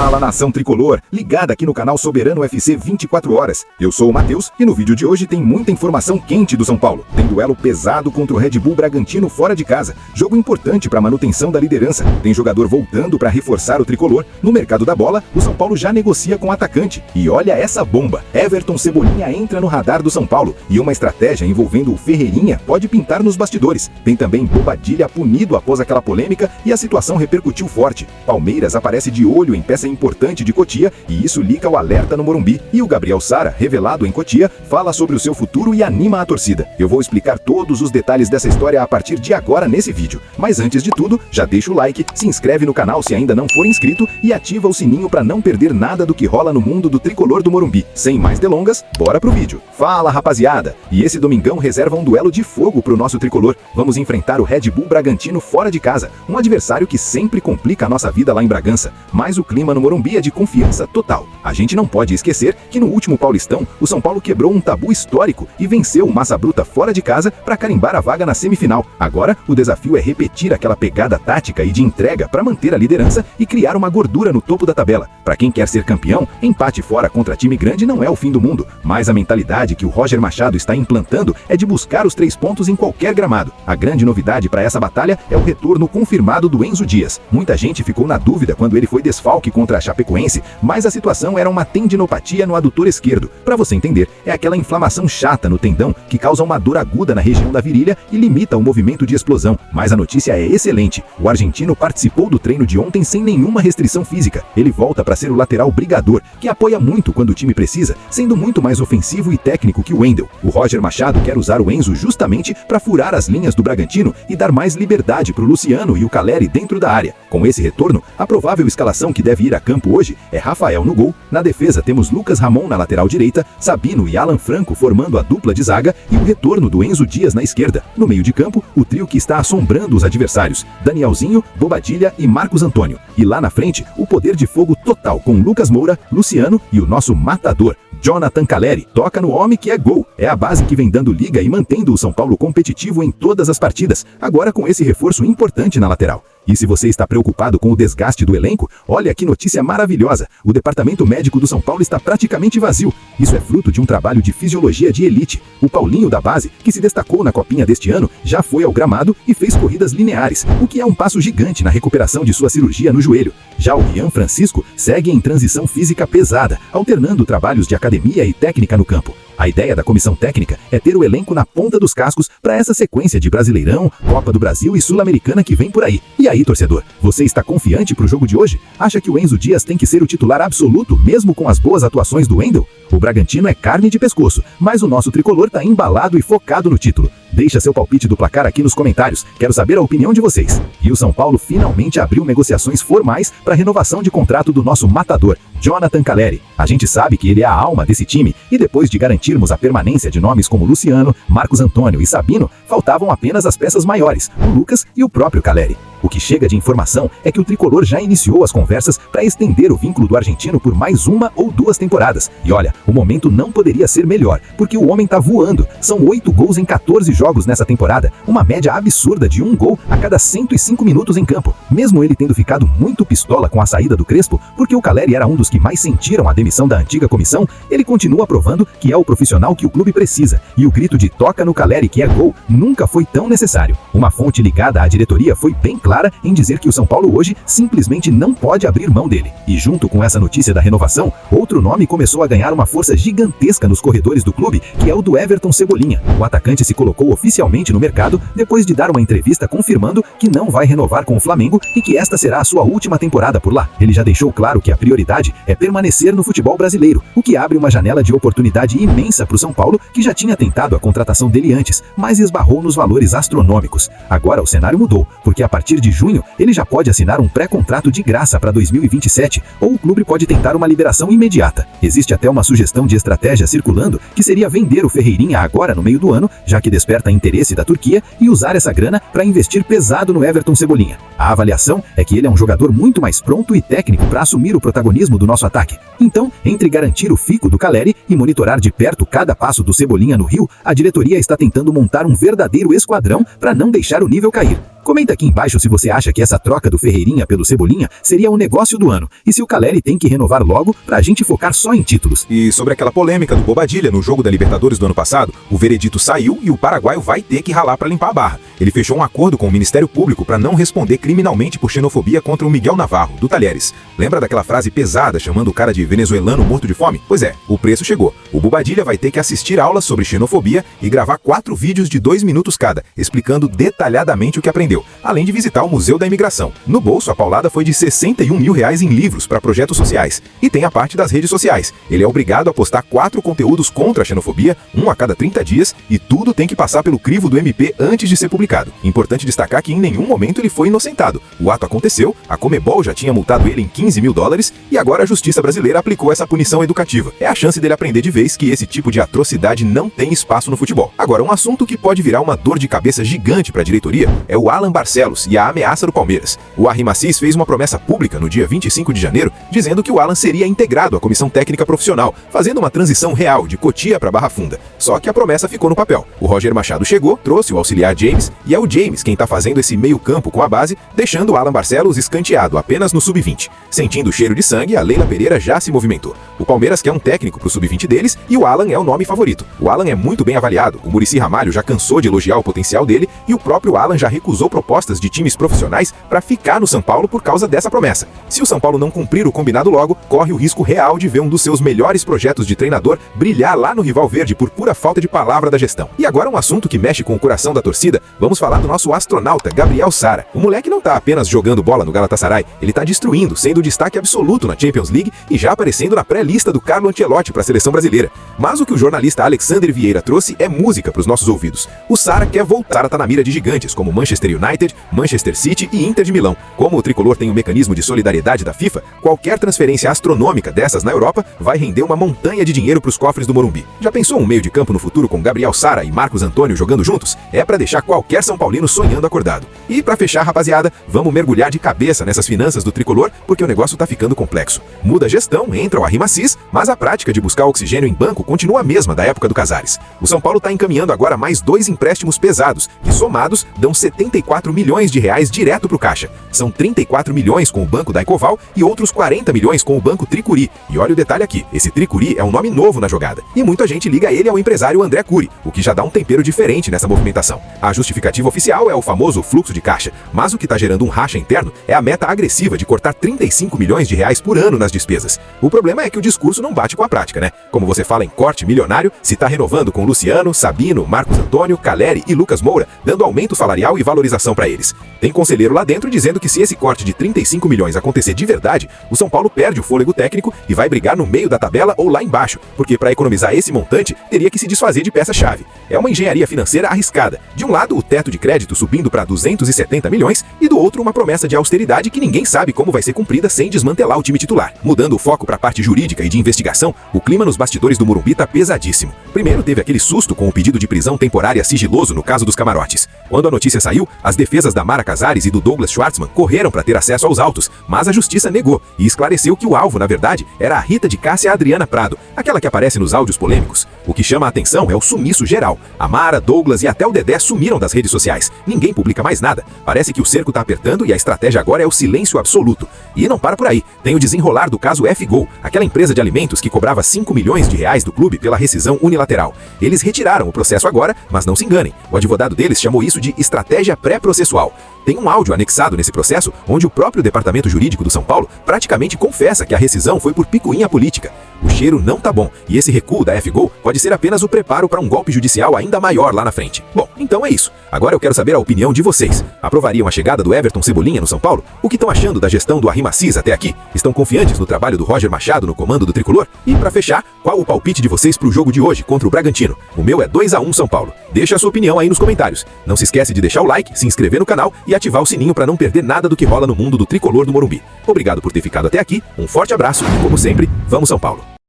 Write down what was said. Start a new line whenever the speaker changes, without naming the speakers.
Fala, nação tricolor, ligada aqui no canal Soberano UFC 24 horas. Eu sou o Matheus e no vídeo de hoje tem muita informação quente do São Paulo. Tem duelo pesado contra o Red Bull Bragantino fora de casa, jogo importante para a manutenção da liderança. Tem jogador voltando para reforçar o tricolor. No mercado da bola, o São Paulo já negocia com o atacante. E olha essa bomba, Everton Cebolinha entra no radar do São Paulo e uma estratégia envolvendo o Ferreirinha pode pintar nos bastidores. Tem também Bobadilla punido após aquela polêmica e a situação repercutiu forte. Palmeiras aparece de olho em peça importante de Cotia e isso liga o alerta no Morumbi. E o Gabriel Sara, revelado em Cotia, fala sobre o seu futuro e anima a torcida. Eu vou explicar todos os detalhes dessa história a partir de agora nesse vídeo. Mas antes de tudo, já deixa o like, se inscreve no canal se ainda não for inscrito e ativa o sininho para não perder nada do que rola no mundo do tricolor do Morumbi. Sem mais delongas, bora pro vídeo. Fala, rapaziada! E esse domingão reserva um duelo de fogo pro nosso tricolor. Vamos enfrentar o Red Bull Bragantino fora de casa, um adversário que sempre complica a nossa vida lá em Bragança. Mas o clima no Morumbi é de confiança total. A gente não pode esquecer que no último Paulistão, o São Paulo quebrou um tabu histórico e venceu o Massa Bruta fora de casa para carimbar a vaga na semifinal. Agora, o desafio é repetir aquela pegada tática e de entrega para manter a liderança e criar uma gordura no topo da tabela. Para quem quer ser campeão, empate fora contra time grande não é o fim do mundo, mas a mentalidade que o Roger Machado está implantando é de buscar os 3 pontos em qualquer gramado. A grande novidade para essa batalha é o retorno confirmado do Enzo Dias. Muita gente ficou na dúvida quando ele foi desfalque contra a Chapecoense, mas a situação era uma tendinopatia no adutor esquerdo. Para você entender, é aquela inflamação chata no tendão que causa uma dor aguda na região da virilha e limita o movimento de explosão. Mas a notícia é excelente. O argentino participou do treino de ontem sem nenhuma restrição física. Ele volta para ser o lateral brigador, que apoia muito quando o time precisa, sendo muito mais ofensivo e técnico que o Wendel. O Roger Machado quer usar o Enzo justamente para furar as linhas do Bragantino e dar mais liberdade para o Luciano e o Caleri dentro da área. Com esse retorno, a provável escalação que deve ir a campo hoje é Rafael no gol. Na defesa temos Lucas Ramon na lateral direita, Sabino e Alan Franco formando a dupla de zaga e o retorno do Enzo Dias na esquerda. No meio de campo, o trio que está assombrando os adversários, Danielzinho, Bobadilla e Marcos Antônio. E lá na frente, o poder de fogo total com Lucas Moura, Luciano e o nosso matador, Jonathan Caleri. Toca no homem que é gol. É a base que vem dando liga e mantendo o São Paulo competitivo em todas as partidas, agora com esse reforço importante na lateral. E se você está preocupado com o desgaste do elenco, olha que notícia maravilhosa. O departamento médico do São Paulo está praticamente vazio. Isso é fruto de um trabalho de fisiologia de elite. O Paulinho da base, que se destacou na Copinha deste ano, já foi ao gramado e fez corridas lineares, o que é um passo gigante na recuperação de sua cirurgia no joelho. Já o Rian Francisco segue em transição física pesada, alternando trabalhos de academia e técnica no campo. A ideia da comissão técnica é ter o elenco na ponta dos cascos para essa sequência de Brasileirão, Copa do Brasil e Sul-Americana que vem por aí. E aí, torcedor, você está confiante para o jogo de hoje? Acha que o Enzo Dias tem que ser o titular absoluto, mesmo com as boas atuações do Wendel? O Bragantino é carne de pescoço, mas o nosso tricolor está embalado e focado no título. Deixa seu palpite do placar aqui nos comentários, quero saber a opinião de vocês. E o São Paulo finalmente abriu negociações formais para a renovação de contrato do nosso matador, Jonathan Caleri. A gente sabe que ele é a alma desse time e depois de garantirmos a permanência de nomes como Luciano, Marcos Antônio e Sabino, faltavam apenas as peças maiores, o Lucas e o próprio Caleri. O que chega de informação é que o tricolor já iniciou as conversas para estender o vínculo do argentino por mais 1 ou 2 temporadas. E olha, o momento não poderia ser melhor, porque o homem tá voando. São 8 gols em 14 jogos nessa temporada, uma média absurda de 1 gol a cada 105 minutos em campo. Mesmo ele tendo ficado muito pistola com a saída do Crespo, porque o Caleri era um dos que mais sentiram a demissão da antiga comissão, ele continua provando que é o profissional que o clube precisa. E o grito de toca no Caleri que é gol nunca foi tão necessário. Uma fonte ligada à diretoria foi bem clara em dizer que o São Paulo hoje simplesmente não pode abrir mão dele. E junto com essa notícia da renovação, outro nome começou a ganhar uma força gigantesca nos corredores do clube, que é o do Everton Cebolinha. O atacante se colocou oficialmente no mercado depois de dar uma entrevista confirmando que não vai renovar com o Flamengo e que esta será a sua última temporada por lá. Ele já deixou claro que a prioridade é permanecer no futebol brasileiro, o que abre uma janela de oportunidade imensa para o São Paulo, que já tinha tentado a contratação dele antes, mas esbarrou nos valores astronômicos. Agora o cenário mudou, porque a partir de junho ele já pode assinar um pré-contrato de graça para 2027, ou o clube pode tentar uma liberação imediata. Existe até uma sugestão de estratégia circulando, que seria vender o Ferreirinha agora no meio do ano, já que desperta interesse da Turquia, e usar essa grana para investir pesado no Everton Cebolinha. A avaliação é que ele é um jogador muito mais pronto e técnico para assumir o protagonismo do nosso ataque. Então, entre garantir o fico do Caleri e monitorar de perto cada passo do Cebolinha no Rio, a diretoria está tentando montar um verdadeiro esquadrão para não deixar o nível cair.
Comenta aqui embaixo se você acha que essa troca do Ferreirinha pelo Cebolinha seria o negócio do ano, e se o Caleri tem que renovar logo pra gente focar só em títulos.
E sobre aquela polêmica do Bobadilha no jogo da Libertadores do ano passado, o veredito saiu e o paraguaio vai ter que ralar pra limpar a barra. Ele fechou um acordo com o Ministério Público para não responder criminalmente por xenofobia contra o Miguel Navarro, do Talheres. Lembra daquela frase pesada chamando o cara de venezuelano morto de fome? Pois é, o preço chegou. O Bobadilha vai ter que assistir aulas sobre xenofobia e gravar 4 vídeos de 2 minutos cada, explicando detalhadamente o que aprendeu, além de visitar o Museu da Imigração. No bolso, a paulada foi de R$61 mil em livros para projetos sociais. E tem a parte das redes sociais. Ele é obrigado a postar 4 conteúdos contra a xenofobia, um a cada 30 dias, e tudo tem que passar pelo crivo do MP antes de ser publicado. Importante destacar que em nenhum momento ele foi inocentado. O ato aconteceu, a Comebol já tinha multado ele em $15 mil e agora a justiça brasileira aplicou essa punição educativa. É a chance dele aprender de vez que esse tipo de atrocidade não tem espaço no futebol. Agora, um assunto que pode virar uma dor de cabeça gigante para a diretoria é o Alan Barcelos e a ameaça do Palmeiras. O Arrimacis fez uma promessa pública no dia 25 de janeiro, dizendo que o Alan seria integrado à comissão técnica profissional, fazendo uma transição real de Cotia para Barra Funda. Só que a promessa ficou no papel. O Roger Machado chegou, trouxe o auxiliar James, e é o James quem está fazendo esse meio campo com a base, deixando o Alan Barcelos escanteado apenas no sub-20. Sentindo o cheiro de sangue, a Leila Pereira já se movimentou. O Palmeiras quer um técnico para o sub-20 deles e o Alan é o nome favorito. O Alan é muito bem avaliado, o Muricy Ramalho já cansou de elogiar o potencial dele e o próprio Alan já recusou propostas de times profissionais para ficar no São Paulo por causa dessa promessa. Se o São Paulo não cumprir o combinado logo, corre o risco real de ver um dos seus melhores projetos de treinador brilhar lá no rival verde por pura falta de palavra da gestão. E agora um assunto que mexe com o coração da torcida, vamos falar do nosso astronauta Gabriel Sara. O moleque não tá apenas jogando bola no Galatasaray, ele tá destruindo, sendo destaque absoluto na Champions League e já aparecendo na pré-lista do Carlo Ancelotti para a seleção brasileira. Mas o que o jornalista Alexander Vieira trouxe é música para os nossos ouvidos. O Sara quer voltar a estar na mira de gigantes como Manchester United, Manchester City e Inter de Milão. Como o tricolor tem um mecanismo de solidariedade da FIFA, qualquer transferência astronômica dessas na Europa vai render uma montanha de dinheiro para os cofres do Morumbi. Já pensou um meio de campo no futuro com Gabriel Sara e Marcos Antônio jogando juntos? É para deixar qualquer São Paulino sonhando acordado. E para fechar, rapaziada, vamos mergulhar de cabeça nessas finanças do tricolor, porque o negócio tá ficando complexo. Muda a gestão, entra o Arrimacis, mas a prática de buscar oxigênio em banco continua a mesma da época do Casares. O São Paulo está encaminhando agora mais 2 empréstimos pesados, que somados dão R$74 milhões direto para o caixa. São 34 milhões com o banco da Ecoval e outros 40 milhões com o banco Tricuri. E olha o detalhe aqui, esse Tricuri é um nome novo na jogada. E muita gente liga ele ao empresário André Cury, o que já dá um tempero diferente nessa movimentação. A justificativa oficial é o famoso fluxo de caixa, mas o que está gerando um racha interno é a meta agressiva de cortar R$35 milhões por ano nas despesas. O problema é que o discurso não bate com a prática, né? Como você fala em corte milionário, se está renovando com Luciano, Sabino, Marcos Antônio, Caleri e Lucas Moura, dando aumento salarial e valorização para eles. Tem conselheiro lá dentro dizendo que se esse corte de 35 milhões acontecer de verdade, o São Paulo perde o fôlego técnico e vai brigar no meio da tabela ou lá embaixo, porque para economizar esse montante, teria que se desfazer de peça-chave. É uma engenharia financeira arriscada. De um lado, o teto de crédito subindo para 270 milhões e do outro, uma promessa de austeridade que ninguém sabe como vai ser cumprida sem desmantelar o time titular. Mudando o foco para a parte jurídica e de investigação, o clima nos bastidores do Morumbi tá pesadíssimo. Primeiro teve aquele susto com o pedido de prisão temporária sigiloso no caso dos camarotes. Quando a notícia saiu, as defesas da Mara Casares e do Douglas Schwartzman correram para ter acesso aos autos, mas a justiça negou e esclareceu que o alvo, na verdade, era a Rita de Cássia Adriana Prado, aquela que aparece nos áudios polêmicos. O que chama a atenção é o sumiço geral. A Mara, Douglas e até o Dedé sumiram das redes sociais. Ninguém publica mais nada. Parece que o cerco tá apertando e a estratégia agora é o silêncio absoluto. E não para por aí. Tem o desenrolar do caso F-Gol, aquela empresa de alimentos que cobrava R$5 milhões do clube pela rescisão unilateral. Eles retiraram o processo agora, mas não se enganem. O advogado deles chamou isso de estratégia pré-processual. Tem um áudio anexado nesse processo, onde o próprio Departamento Jurídico do São Paulo praticamente confessa que a rescisão foi por picuinha política. O cheiro não tá bom, e esse recuo da F-Gol pode ser apenas o preparo para um golpe judicial ainda maior lá na frente. Bom, então é isso. Agora eu quero saber a opinião de vocês. Aprovariam a chegada do Everton Cebolinha no São Paulo? O que estão achando da gestão do Arrimacis até aqui? Estão confiantes no trabalho do Roger Machado no comando do tricolor? E para fechar, qual o palpite de vocês pro jogo de hoje contra o Bragantino? O meu é 2-1 São Paulo. Deixa a sua opinião aí nos comentários. Não se esquece de deixar o like, se inscrever no canal e ativar o sininho para não perder nada do que rola no mundo do tricolor do Morumbi. Obrigado por ter ficado até aqui, um forte abraço e, como sempre, vamos São Paulo!